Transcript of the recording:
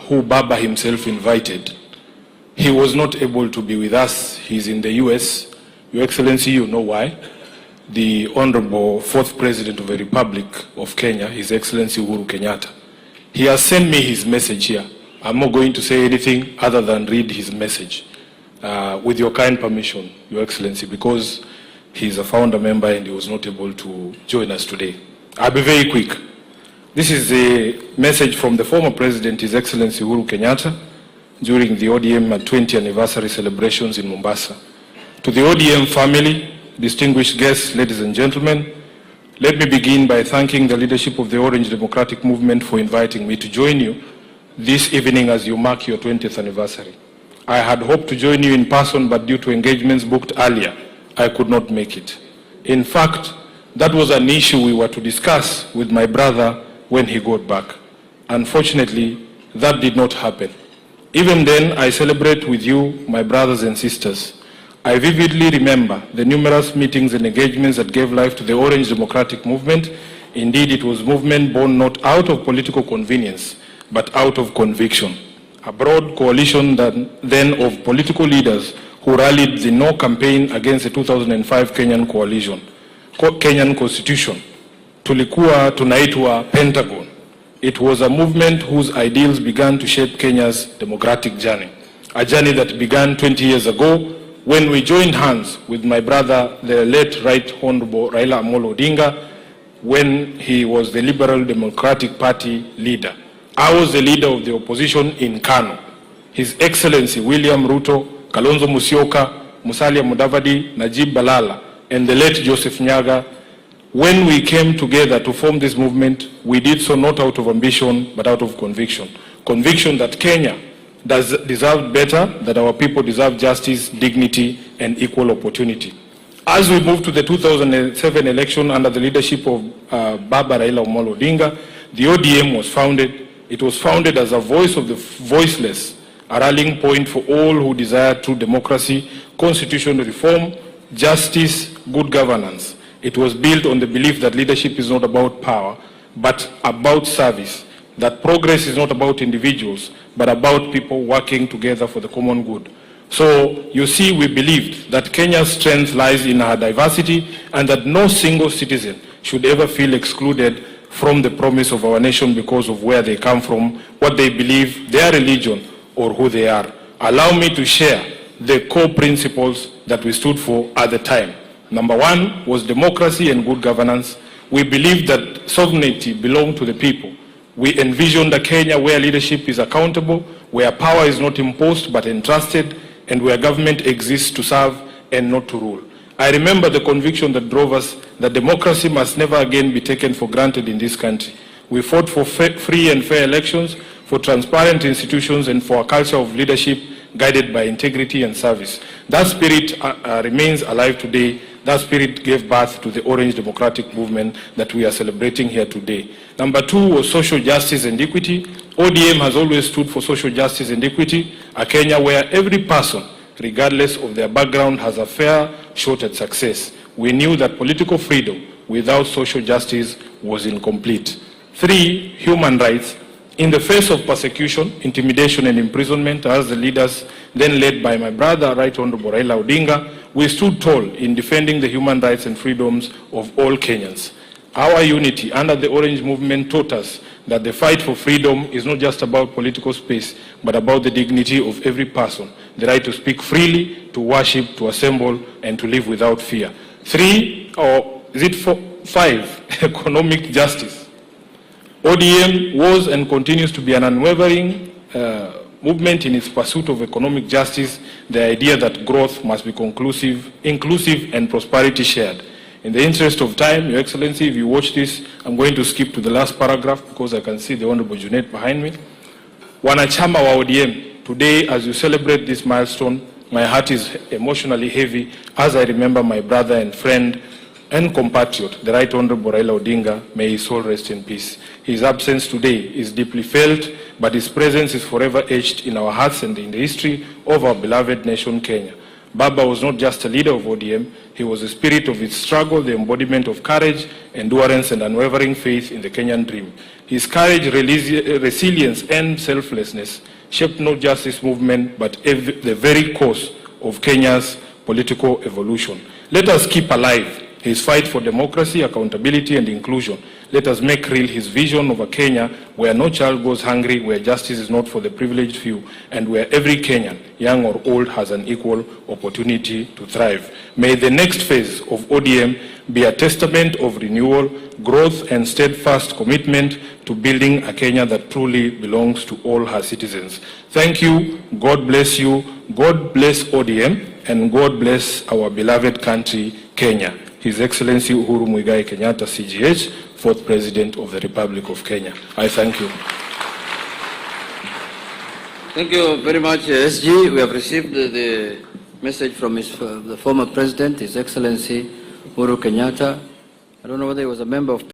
who Baba himself invited. He was not able to be with us. He's in the US. Your Excellency, you know why. The Honorable Fourth President of the Republic of Kenya, His Excellency Uhuru Kenyatta, he has sent me his message here. I'm not going to say anything other than read his message. With your kind permission, Your Excellency, because he's a founder member and he was not able to join us today. I'll be very quick. This is a message from the former President, His Excellency Uhuru Kenyatta, during the ODM 20th anniversary celebrations in Mombasa. To the ODM family, distinguished guests, ladies and gentlemen, let me begin by thanking the leadership of the Orange Democratic Movement for inviting me to join you this evening as you mark your 20th anniversary. I had hoped to join you in person, but due to engagements booked earlier, I could not make it. In fact, that was an issue we were to discuss with my brother when he got back. Unfortunately, that did not happen. Even then, I celebrate with you, my brothers and sisters. I vividly remember the numerous meetings and engagements that gave life to the Orange Democratic Movement. Indeed, it was a movement born not out of political convenience, but out of conviction. A broad coalition then of political leaders who rallied the No campaign against the 2005 Kenyan Constitution. Tulikuwa tunaitwa Pentagon. It was a movement whose ideals began to shape Kenya's democratic journey. A journey that began 20 years ago when we joined hands with my brother, the late Right Honorable Raila Amolo Odinga, when he was the Liberal Democratic Party leader. I was the leader of the opposition in Kano. His Excellency William Ruto, Kalonzo Musyoka, Musalia Mudavadi, Najib Balala, and the late Joseph Nyaga. When we came together to form this movement, we did so not out of ambition, but out of conviction. Conviction that Kenya deserved better, that our people deserve justice, dignity, and equal opportunity. As we moved to the 2007 election under the leadership of Baba Raila Amolo Odinga, the ODM was founded. It was founded as a voice of the voiceless, a rallying point for all who desire true democracy, constitutional reform, justice, good governance. It was built on the belief that leadership is not about power, but about service, that progress is not about individuals, but about people working together for the common good. So, you see, we believed that Kenya's strength lies in her diversity and that no single citizen should ever feel excluded from the promise of our nation because of where they come from, what they believe, their religion, or who they are. Allow me to share the core principles that we stood for at the time. Number one was democracy and good governance. We believed that sovereignty belonged to the people. We envisioned a Kenya where leadership is accountable, where power is not imposed but entrusted, and where government exists to serve and not to rule. I remember the conviction that drove us that democracy must never again be taken for granted in this country. We fought for free and fair elections, for transparent institutions, and for a culture of leadership guided by integrity and service. That spirit remains alive today. That spirit gave birth to the Orange Democratic Movement that we are celebrating here today. Number two was social justice and equity. ODM has always stood for social justice and equity, a Kenya where every person, regardless of their background, has a fair shot at success. We knew that political freedom without social justice was incomplete. Three, human rights. In the face of persecution, intimidation, and imprisonment, as the leaders then led by my brother, Right Honorable Raila Odinga, we stood tall in defending the human rights and freedoms of all Kenyans. Our unity under the Orange Movement taught us that the fight for freedom is not just about political space, but about the dignity of every person, the right to speak freely, to worship, to assemble, and to live without fear. Three, or is it five, economic justice. ODM was and continues to be an unwavering movement in its pursuit of economic justice, the idea that growth must be inclusive, and prosperity shared. In the interest of time, Your Excellency, if you watch this, I'm going to skip to the last paragraph because I can see the Honorable Junet behind me. Wanachama wa ODM, today as you celebrate this milestone, my heart is emotionally heavy as I remember my brother and friend and compatriot, the Right Honorable Raila Odinga. May his soul rest in peace. His absence today is deeply felt, but his presence is forever etched in our hearts and in the history of our beloved nation, Kenya. Baba was not just a leader of ODM, he was the spirit of its struggle, the embodiment of courage, endurance, and unwavering faith in the Kenyan dream. His courage, resilience, and selflessness shaped not just this movement, but the very course of Kenya's political evolution. Let us keep alive his fight for democracy, accountability, and inclusion. Let us make real his vision of a Kenya where no child goes hungry, where justice is not for the privileged few, and where every Kenyan, young or old, has an equal opportunity to thrive. May the next phase of ODM be a testament of renewal, growth, and steadfast commitment to building a Kenya that truly belongs to all her citizens. Thank you. God bless you. God bless ODM, and God bless our beloved country, Kenya. His Excellency Uhuru Kenyatta'S, CGH, 4th President of the Republic of Kenya. I thank you. Thank you very much, SG. We have received the message from the former President, His Excellency Uhuru Kenyatta. I don't know whether he was a member of